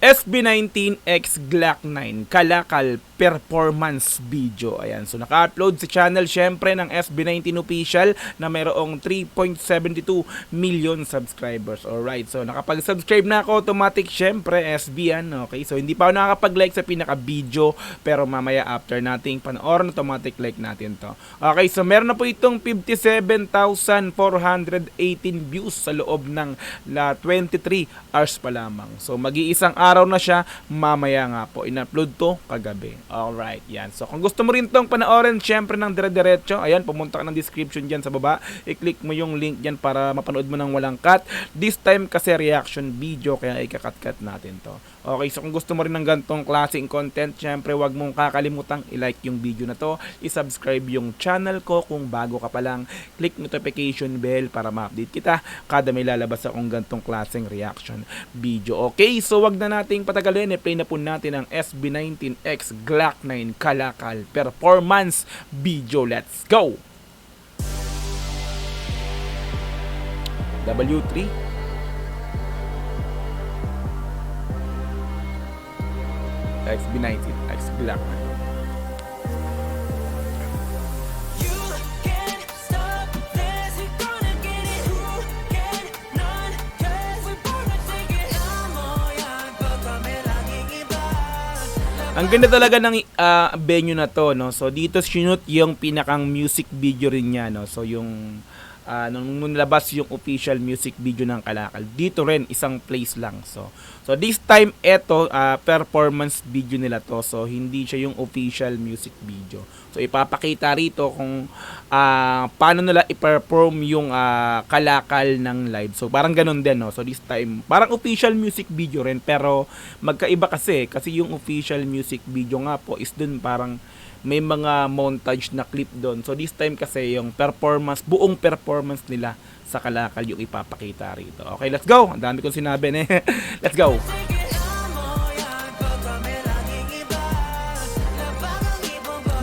SB19X Glock 9 Kalakal performance video. Ayan, so naka-upload sa channel syempre ng SB19 official na mayroong 3.72 million subscribers. Alright, so nakapag-subscribe na ako automatic syempre SB yan. Okay, so hindi pa ako nakakapag-like sa pinaka-video pero mamaya after nating panoorin automatic like natin to. Okay, so meron na po itong 57,418 views sa loob ng 23 hours pa lamang. So mag-iisang araw na siya, mamaya nga po. In-upload to kagabi. Alright, yan. So kung gusto mo rin tong panoorin, syempre ng dire-diretso, ayan, pumunta ka ng description dyan sa baba. I-click mo yung link dyan para mapanood mo ng walang cut. This time kasi reaction video, kaya ikakat-cut natin to. Okay, so kung gusto mo rin ng gantong klaseng content, syempre wag mong kakalimutang i-like yung video na to, i-subscribe yung channel ko kung bago ka pa lang, click notification bell para ma-update kita kada may lalabas akong gantong klaseng reaction video. Okay, so wag na nating patagalin, i-play na po natin ang SB19X Glock 9 Kalakal performance video. Let's go! W3 SB19X Glock 9. Ang ganda talaga ng venue na to, no. So dito sinut yung pinakang music video rin niya, no. So yung nung nilabas yung official music video ng Kalakal, dito rin isang place lang. So this time eto performance video nila to. So hindi siya yung official music video. So ipapakita rito kung paano nila i-perform yung Kalakal ng live. So parang ganun din, no. So this time parang official music video rin pero magkaiba kasi yung official music video nga po is dun parang may mga montage na clip doon. So this time kasi yung performance, buong performance nila sa Kalakal yung ipapakita rito. Okay, let's go. Ang dami kong sinabi na. Let's go.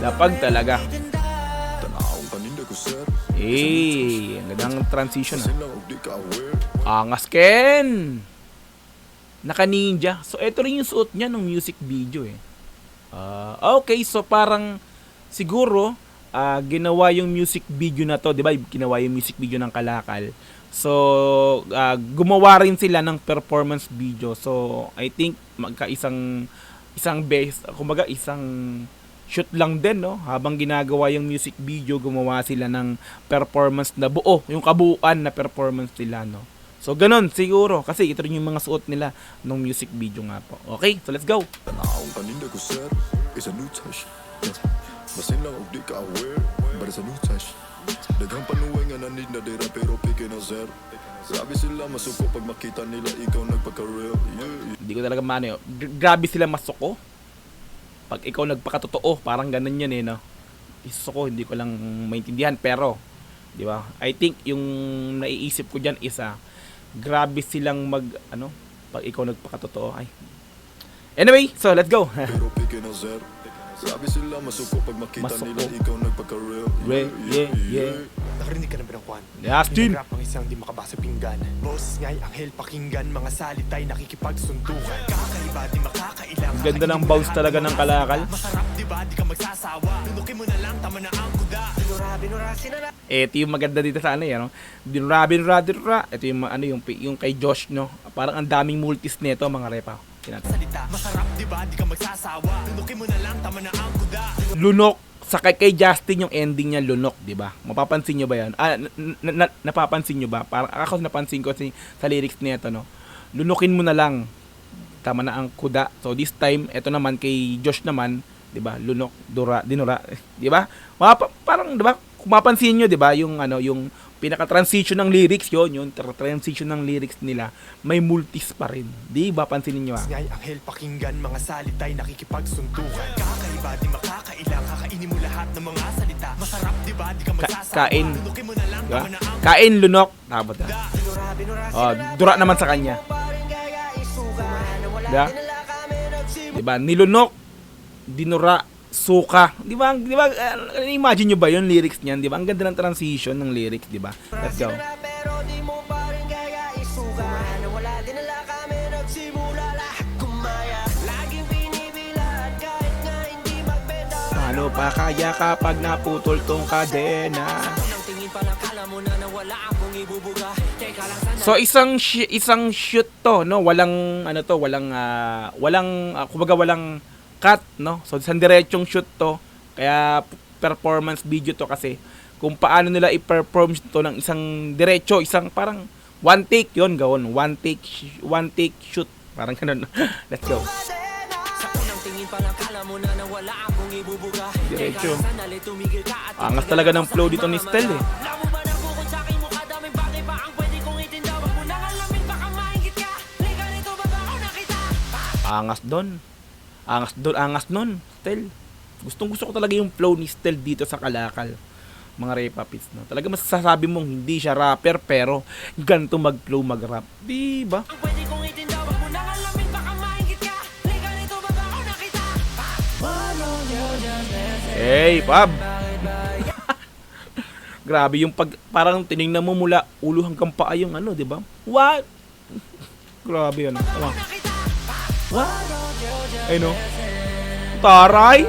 Lapag talaga. Ang gandang transition. Angas Ken. Naka-ninja. So ito rin yung suot niya ng music video eh. Okay, so parang siguro ginawa yung music video na to, 'di ba? Ginawa yung music video ng Kalakal. So gumawa rin sila ng performance video. So I think magkaisang base, kumbaga isang shoot lang din, no? Habang ginagawa yung music video, gumawa sila ng performance na buo, yung kabuuan na performance nila, no? So, ganun, siguro. Kasi ito rin yung mga suot nila ng music video nga po. Okay, so let's go! Hindi ko talaga mano yun. Grabe sila masuko. Pag ikaw nagpakatotoo, parang ganun yan eh, no? Isuko, hindi ko lang maintindihan. Pero, di ba? I think yung naiisip ko dyan isa, grabe silang pag ikaw nagpakatotoo. Ay. Anyway, so let's go. Grabe sila masuko pag makita nila ikaw nagpaka-real. Yeah. Nakarinig ka na ba ng kwan? Justin! Pinag-rap ang isang di makabasa pinggan. Boses nga'y anghel pakinggan, mga salita'y nakikipagsuntukan. Kakaiba di makakailang. Ganda ng bounce talaga ng Kalakal. Masarap di ba di ka magsasawa. Lunukin mo na lang, tama na ang kuda. Binura sinala. Ito yung maganda dito sa ano. Binura. Ito yung yung kay Josh, no. Parang ang daming multis nito mga repa. Salita. Masarap di ba di ka magsasawa. Lunukin mo na lang, tama na ang kuda. Lunok. Sa kay Justin yung ending niya lunok, 'di ba? Mapapansin niyo ba 'yan? Napapansin niyo ba? Parang ako napansin ko sa lyrics nito, no. Lunukin mo na lang. Tama na ang kuda. So this time, ito naman kay Josh naman, 'di ba? Lunok, dinura, 'di ba? Parang 'di ba? Kung mapansin niyo, 'di ba, yung yung pinaka-transition ng lyrics yung transition ng lyrics nila, may multis pa rin. Di ba pansinin niyo? Nga'y anghel pakinggan, mga salita'y nakikipagsuntukan. Kakaiba di makakailang, kakainin mo lahat ng mga salita. Masarap di ba di ka magsasawa. Kain. Lunukin mo na lang, Diba? tama na ang Kain, lunok. Tapos na. Dura naman sa kanya. Diba? Diba? Nilunok, dinura, suka. Di ba? Imagine nyo ba yung lyrics niyan? Di ba? Ang ganda ng transition ng lyrics, di ba? Let's go. Pero di mo pa rin kaya isuka. Wala din nala kami nagsimula lahat kumain. pa kaya kapag naputol tong kadena. So isang shoot to, no, walang kumbaga walang cut, no. So isang diretsong shoot to, kaya performance video to kasi kung paano nila i-perform to ng isang diretso, isang parang one take yon gawon, one take shoot, parang ganun. Let's go. Diretso. Angas talaga ng flow dito ni Stel eh. Angas doon, Stel. Gustong-gusto ko talaga yung flow ni Stel dito sa Kalakal. Mga Repapits, no. Talaga masasabi mong hindi siya rapper pero ganito mag-flow, mag-rap. Di ba? Hey, Pab. Grabe yung parang tiningnan mo mula ulo hanggang paa yung ano, di ba? What? Grabe yun. Tama. What? Ay no. Taray.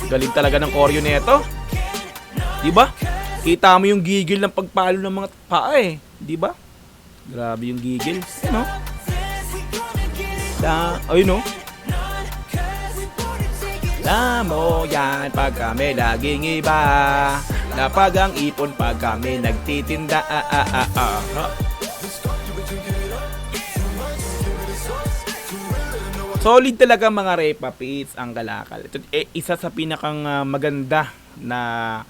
Galing talaga ng choreo nito. Di ba? Kita mo yung gigil ng pagpalo ng mga paa eh. Di ba? Grabe yung gigil. Ano? Ayun no? Alam mo yan pag kami laging iba. Lapag ang ipon pag kami nagtitinda. Solid talaga mga Repapits ang Kalakal. Ito isa sa pinakang maganda na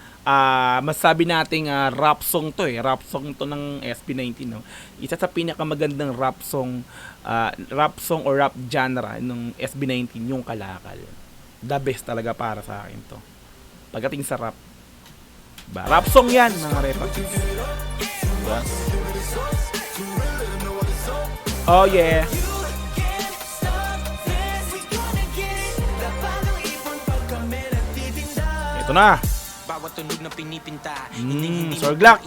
masabi nating rap song to eh. Rap song to ng SB19, no. Isa sa pinakamagandang rap song or rap genre ng SB19 yung Kalakal. The best talaga para sa akin to. Pagdating sa rap. Diba? Rap song yan mga Repapits. Diba? Oh yeah. Ito na. Bawat tunog na pinipinta, Sorglak.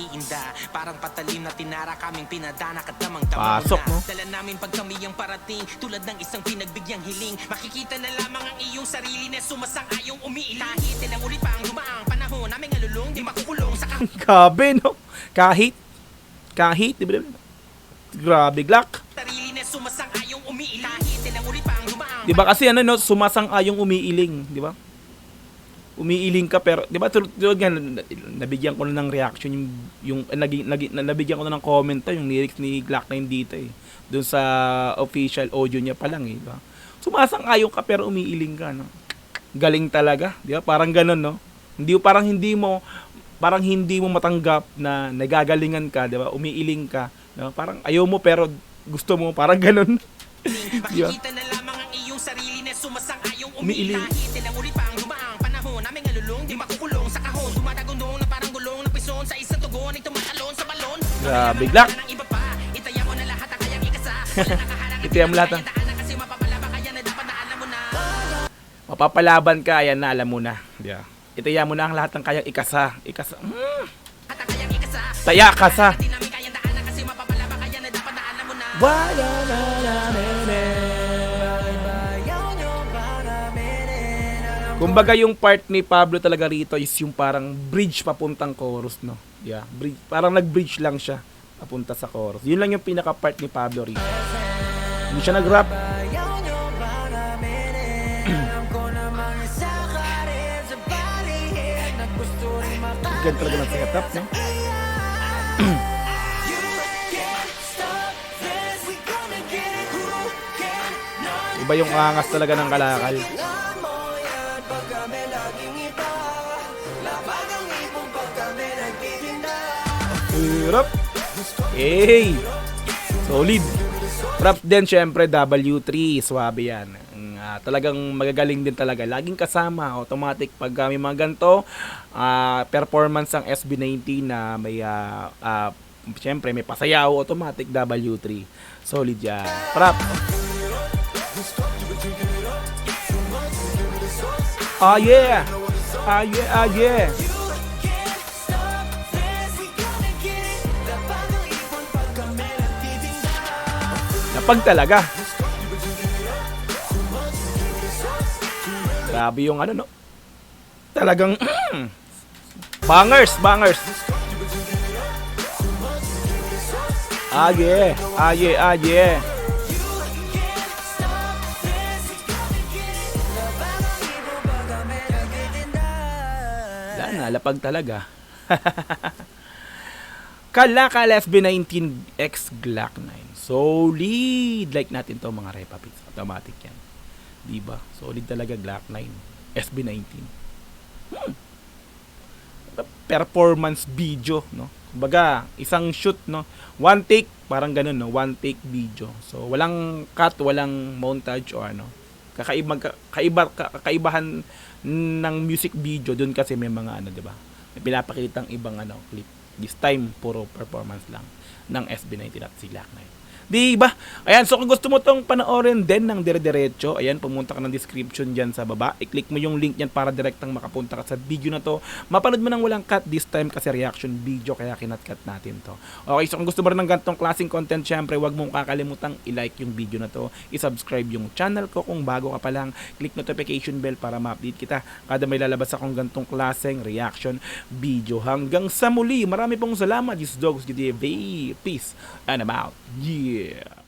parang patalim na tinara kaming pinadanak at tamang Pasok, no? Dala namin pag kami ang parating, tulad ng isang pinagbigyang hiling. Makikita na lamang ang iyong sarili na sumasang-ayong umiiling. Kahit ilang ulit pa ang dumaang panahon, naming alulong, di makukulong sa Grabe, no? Kahit, di ba? Grabe, Glock. sarili na sumasang-ayong umiiling. Kahit ilang ulit pa ang dumaang Di ba kasi ano, no? Sumasang-ayong umiiling, di ba? Umiiling ka pero 'di ba tulad nga nabigyan ko na ng reaction nabigyan ko na ng comment yung lyrics ni Glock9 dito eh doon sa official audio niya pa lang eh, 'di ba? Sumasang-ayon ka pero umiiling ka, no. Galing talaga, 'di ba? Parang ganoon, no. Parang hindi mo matanggap na nagagalingan ka, 'di ba? Umiiling ka, no? Parang ayaw mo pero gusto mo, parang ganoon. Diba? makikita na lamang ang iyong sarili na sumasang-ayong Umiiling. umiiling. Kahit ilang ulit pa ang dumaang panahon, naming alulong, di makukulong sa kahon. Tumatagundong na parang gulong na pison sa isang tugon ay tumatalon sa balon. Grabe, Glock. Ng iba pa, itaya mo na lahat ang kayang ikasa. Itaya mo lahat, Kasi mapapalaba kaya na dapat na alam mo na. Mapapalaban ka, ayan na alam mo na. Yeah. Itaya mo na ang lahat ng kayang ikasa. At ang kayang ikasa. Taya ka sa. Di namin kayang daanan kasi mapapalaba kaya na dapat na alam mo na. Wala na kumbaga yung part ni Pablo talaga rito is yung parang bridge papuntang chorus, no? Yeah, bridge, parang nag-bridge lang siya papunta sa chorus. Yun lang yung pinaka-part ni Pablo rito. Hindi siya nag-rap. Ganda talaga ng setup, no? Iba yung angas talaga ng Kalakal. Rap. Hey. Solid. Rap din syempre W3, swabe yan. Talagang magagaling din talaga. Laging kasama automatic pag may mga ganito performance ng SB19 na may syempre may pasayaw, automatic W3. Solid yan. Rap. Ah yeah. Ah yeah, ah yeah. Lapag talaga. Grabe yung ano, no? Talagang bangers. Aye. Wala na, lapag talaga. Kalakal SB19X Glock 9. Solid. Like natin to mga repapits. Automatic yan. Diba? Solid talaga Glock 9. SB19. Performance video, no? Kumbaga, isang shoot, no? One take, parang ganun, no? One take video. So, walang cut, walang montage o ano. Kakaibahan ng music video doon kasi may mga ano, 'di ba? May pinapakitang ibang ano, clip. This time puro performance lang ng SB19 at si Glock 9. Di ba? Ayan, so kung gusto mo tong panoorin din ng dire-diretso, ayan, pumunta ka ng description dyan sa baba. I-click mo yung link yan para direktang makapunta ka sa video na to. Mapanood mo nang walang cut this time kasi reaction video kaya kinat-cut natin to. Okay, so kung gusto mo rin ng ganitong klaseng content, syempre, wag mong kakalimutang i-like yung video na to, i-subscribe yung channel ko kung bago ka pa lang, click notification bell para ma-update kita kada may lalabas akong ganitong klaseng reaction video. Hanggang sa muli, marami pong salamat. This Dogs GTV. Peace and I'm out. Yeah.